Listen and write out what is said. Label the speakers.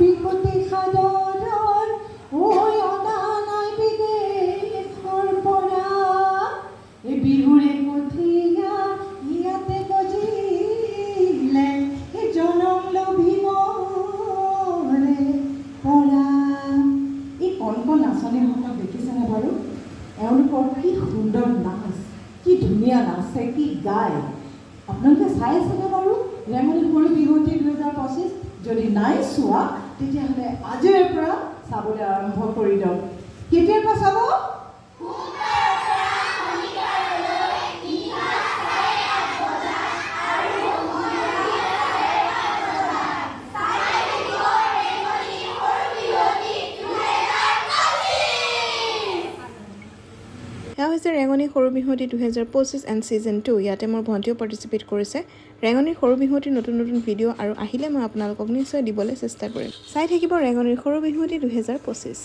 Speaker 1: বিকতি সাদৰৰ ঐ অনা নাই বিদেশৰ পৰা এই বিহুৰে কঠীয়া ইয়াতে গজিলে এই জনম লভিবৰে পৰা এই কণ কণ নাচনীসকলক দেখিছেনে বাৰু এওঁলোকৰ কি সুন্দৰ নাচ কি ধুনীয়া নাচে কি গায় আপোনালোকে চাই আছেনে বাৰু ৰেঙনি সৰু বিহুৱতী 2025 যদি নাই চোৱা তেতিয়াহ'লে আজিৰে পৰা চাবলৈ আৰম্ভ কৰি দিয়ক কেতিয়াৰ পৰা চাব
Speaker 2: এয়া হৈছে ৰেঙনি সৰু বিহুৱতী 2025 এণ্ড ছিজন 2 ইয়াতে মোৰ ভণ্টিও পাৰ্টিচিপেট কৰিছে ৰেঙনিৰ সৰু বিহুৱতীৰ নতুন নতুন ভিডিঅ' আৰু আহিলে মই আপোনালোকক নিশ্চয় দিবলৈ চেষ্টা কৰিম চাই থাকিব ৰেঙনিৰ সৰু বিহুৱতী 2025